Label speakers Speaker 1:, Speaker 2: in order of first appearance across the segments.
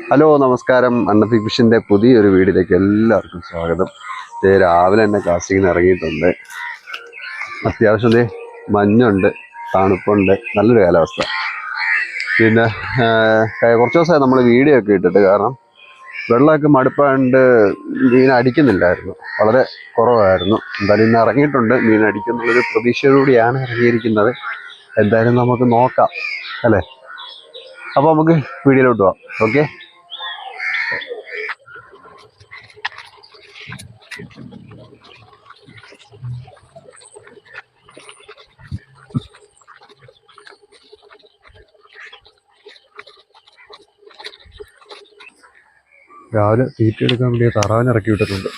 Speaker 1: Hello നമസ്കാരം. അണ്ണത്തി ഫിഷിൻ്റെ പുതിയൊരു വീഡിയോയിലേക്ക് എല്ലാവർക്കും സ്വാഗതം. രാവിലെ തന്നെ കാസ്റ്റിങ്ങിന് ഇറങ്ങിയിട്ടുണ്ട്. അത്യാവശ്യം മഞ്ഞുണ്ട്, തണുപ്പുണ്ട്, നല്ലൊരു കാലാവസ്ഥ. പിന്നെ കുറച്ച് ദിവസമായി നമ്മൾ വീഡിയോ ഒക്കെ ഇട്ടിട്ട്, കാരണം വെള്ളമൊക്കെ മടുപ്പാണ്ട് മീൻ അടിക്കുന്നില്ലായിരുന്നു, വളരെ കുറവായിരുന്നു. എന്തായാലും ഇന്ന് ഇറങ്ങിയിട്ടുണ്ട്. മീൻ അടിക്കുന്നുള്ളൊരു പ്രതീക്ഷയോടുകൂടിയാണ് ഇറങ്ങിയിരിക്കുന്നത്. എന്തായാലും നമുക്ക് നോക്കാം അല്ലേ. അപ്പോൾ നമുക്ക് വീഡിയോയിലോട്ട് പോവാം. ഓക്കെ. രാവിലെ തീറ്റ എടുക്കാൻ വേണ്ടി താറാവിനെ ഇറക്കി വിട്ടിട്ടുണ്ട്.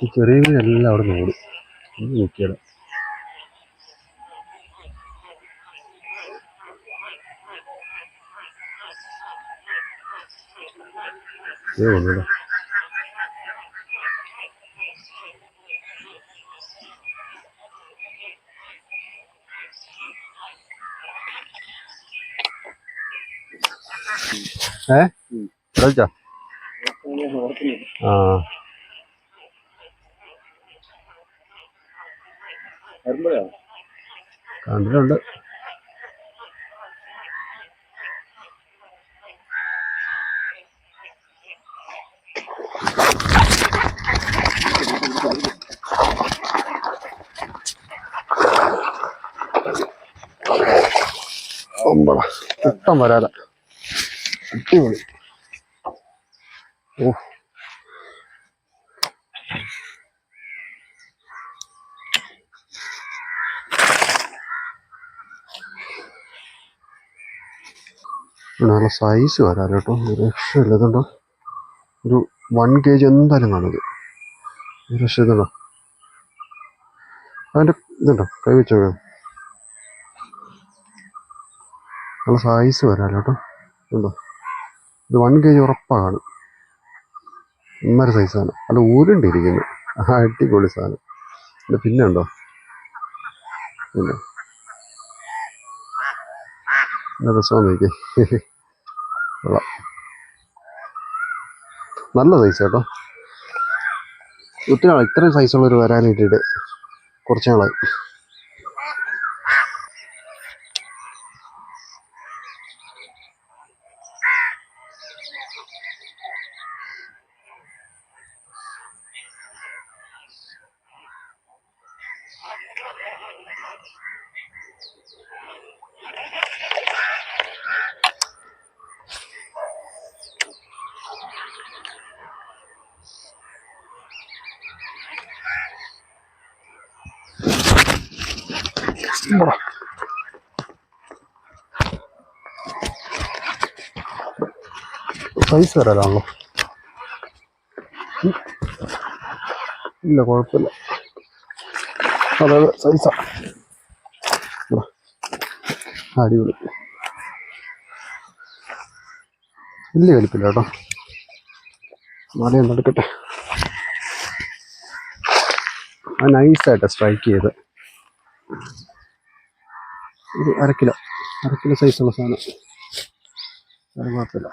Speaker 1: ഈ ചെറിയ മീനെല്ലാം അവിടെ നിന്ന് ഓടും. നോക്കിയാലോ. ഒന്നുമില്ല. കളിച്ചാ കണ്ടിട്ടുണ്ട്. ഇഷ്ടം വരാതെ അടിപൊളി. ഓ, നല്ല സൈസ് വരാൻ കേട്ടോ. രക്ഷയില്ല. ഇതുണ്ടോ, ഒരു 1 kg എന്തായാലും കാണുന്നത്. രക്ഷ ഇതുണ്ടോ, അതിൻ്റെ ഇതുണ്ടോ, കൈ വെച്ചോ. നല്ല സൈസ് വരാൻ കേട്ടോ. ഇതുണ്ടോ, ഒരു 1 kg ഉറപ്പാണ് കാണും. ഇമ്മര സൈസാണ്. അല്ല, ഊരുണ്ടിരിക്കുന്നു. അടിപൊളി സാധനം. പിന്നെ ഉണ്ടോ, പിന്നെ രസമാണ് നോക്കി. കൊള്ളാം, നല്ല സൈസ് കേട്ടോ. ഒത്തിരി നാളായി ഇത്രയും സൈസുള്ളൊരു വരാനിട്ടിട്ട്, കുറച്ച് നാളായി. സൈസ് വരാനാണല്ലോ. ഇല്ല, കുഴപ്പമില്ല. അതായത് സൈസാ അടിപൊളി. വലിയ വലിപ്പില്ല കേട്ടോ. മലയൊന്നും എടുക്കട്ടെ. ആ നൈസായിട്ട് സ്ട്രൈക്ക് ചെയ്ത് ഒരു അര കിലോ സൈസുള്ള സാധനം. അത് കുഴപ്പമില്ല.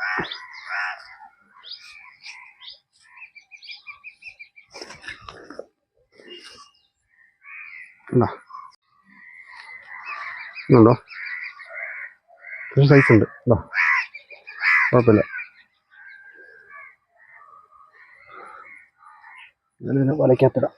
Speaker 1: ഉണ്ടോ, സൈസ് ഉണ്ട്. കുഴപ്പമില്ല. ഞാനിതിനെ വലയ്ക്കത്തിടാം.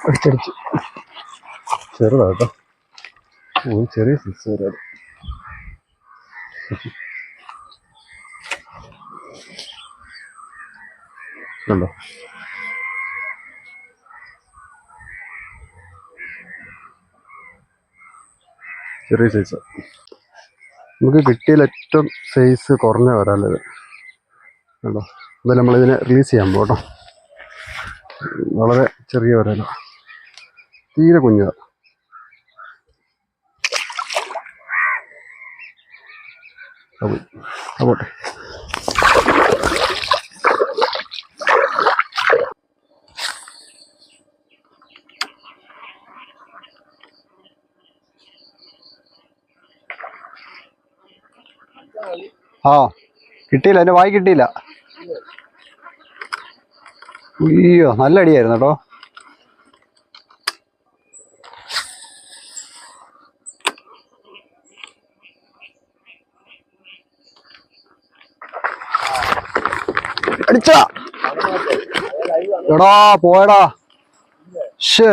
Speaker 1: അടിച്ചടിച്ച് ചെറുതാട്ടോ. ചെറിയ സൈസ് വരാതെ. ഉണ്ടോ, ചെറിയ സൈസ്. നമുക്ക് കിട്ടിയതിൽ ഏറ്റവും സൈസ് കുറഞ്ഞ വരാലത് കേട്ടോ. എന്തായാലും നമ്മളിതിനെ റിലീസ് ചെയ്യാൻ പോകട്ടോ. വളരെ ചെറിയ വരാല, തീരെ കുഞ്ഞതാണ്. പോട്ടെ. ആ കിട്ടിയില്ല, എൻ്റെ വായി കിട്ടിയില്ല. അയ്യോ നല്ല അടിയായിരുന്നു കേട്ടോ. അടിച്ചാ എടാ പോയടാ. ഷേ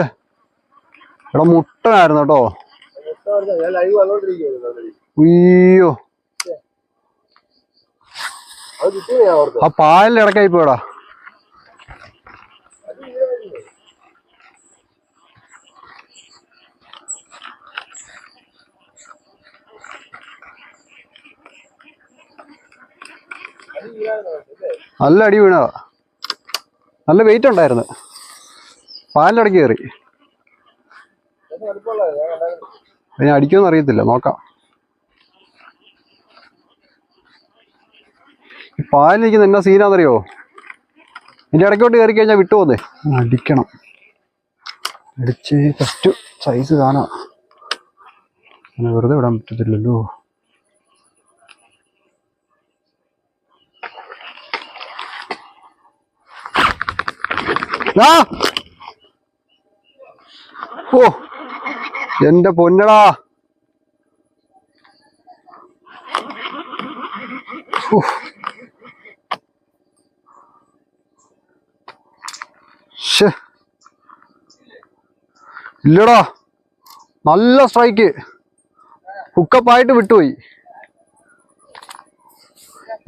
Speaker 1: എടാ മുട്ടനായിരുന്നു കേട്ടോ. അയ്യോ ആ പായലിന്റെ ഇടക്കായി പോയടാ. നല്ല അടി വീണതാ. നല്ല വെയിറ്റ് ഉണ്ടായിരുന്നു. പാലിൻ്റെ ഇടയ്ക്ക് കയറി. അതിനെ അടിക്കുമെന്ന് അറിയത്തില്ല, നോക്കാം. ഈ പാലിരിക്കുന്ന എന്നാ സീനാന്നറിയോ? ഇതിൻ്റെ ഇടയ്ക്കോട്ട് കയറി കഴിഞ്ഞാൽ വിട്ടുപോന്നേ. അടിക്കണം. അടിച്ച് ഫസ്റ്റ് സൈസ് കാണാം. അങ്ങനെ വെറുതെ വിടാൻ പറ്റത്തില്ലല്ലോ. ഓ എന്റെ പൊന്നടാ. ഇല്ലടാ നല്ല സ്ട്രൈക്ക്. ഹുക്കപ്പായിട്ട് വിട്ടുപോയി.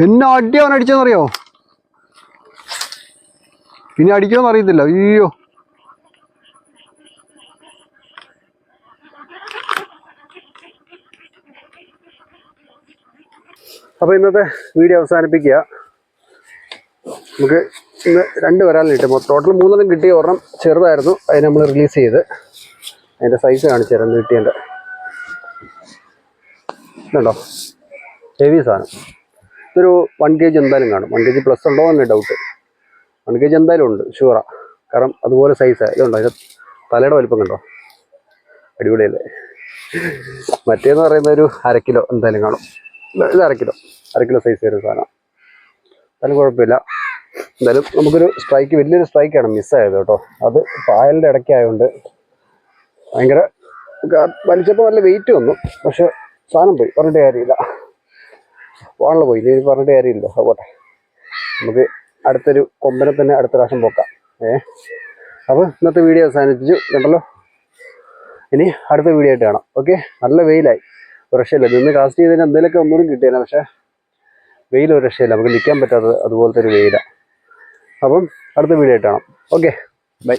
Speaker 1: എന്നെ അടി അവൻ അടിച്ചെന്നറിയോ? ഇനി അടിക്കുമെന്ന് അറിയത്തില്ല. അയ്യോ അപ്പോൾ ഇന്നത്തെ വീഡിയോ അവസാനിപ്പിക്കുക. നമുക്ക് ഇന്ന് 2 വരാലിന് കിട്ടും. ടോട്ടൽ 3 കിട്ടിയ. ഒരെണ്ണം ചെറുതായിരുന്നു, അതിന് നമ്മൾ റിലീസ് ചെയ്ത്. അതിൻ്റെ സൈസ് കാണിച്ചു തരാം. കിട്ടിയതിൻ്റെ ഇതുണ്ടോ, ഹെവി സാധനം. ഇതൊരു 1 kg എന്തായാലും കാണും. 1 kg പ്ലസ് ഉണ്ടോ എന്നൊരു ഡൗട്ട്. 1 kg എന്തായാലും ഉണ്ട്, ഷുവറാ. കാരണം അതുപോലെ സൈസാണ്. ഇതുണ്ടോ, അതിൻ്റെ തലയുടെ വലിപ്പം കണ്ടോ, അടിപൊളിയല്ലേ. മറ്റേന്ന് പറയുന്ന ഒരു 1/2 കിലോ എന്തായാലും കാണും. ഇത് 1/2 കിലോ സൈസ് വരുന്ന സാധനം. എന്നാലും കുഴപ്പമില്ല. എന്തായാലും നമുക്കൊരു സ്ട്രൈക്ക്, വലിയൊരു സ്ട്രൈക്കാണ് മിസ്സായത് കേട്ടോ. അത് പായലിൻ്റെ ഇടയ്ക്കായതുകൊണ്ട് ഭയങ്കര വലിച്ചപ്പോൾ നല്ല വെയിറ്റ് വന്നു. പക്ഷെ സാധനം പോയി, പറഞ്ഞിട്ട് കാര്യമില്ല. വാണല്ലോ പോയി, ഇനി പറഞ്ഞിട്ട് കാര്യമില്ല. പോട്ടെ, നമുക്ക് അടുത്തൊരു കൊമ്പനെ തന്നെ അടുത്ത പ്രാവശ്യം പോക്കാം. അപ്പോൾ ഇന്നത്തെ വീഡിയോ അവസാനിപ്പിച്ചു കണ്ടല്ലോ. ഇനി അടുത്ത വീഡിയോ ആയിട്ട് കാണാം. ഓക്കെ. നല്ല വെയിലായി, ഒരു രക്ഷയില്ല. നിന്ന് കാസ്റ്റ് ചെയ്തതിന് എന്തെങ്കിലുമൊക്കെ ഒന്നുകൂടി കിട്ടിയാൽ. പക്ഷേ വെയിൽ ഒരു രക്ഷയില്ല, നമുക്ക് നിൽക്കാൻ പറ്റാത്തത് അതുപോലത്തെ ഒരു വെയിലാണ്. അപ്പം അടുത്ത വീഡിയോ ആയിട്ട് കാണാം. Okay, by.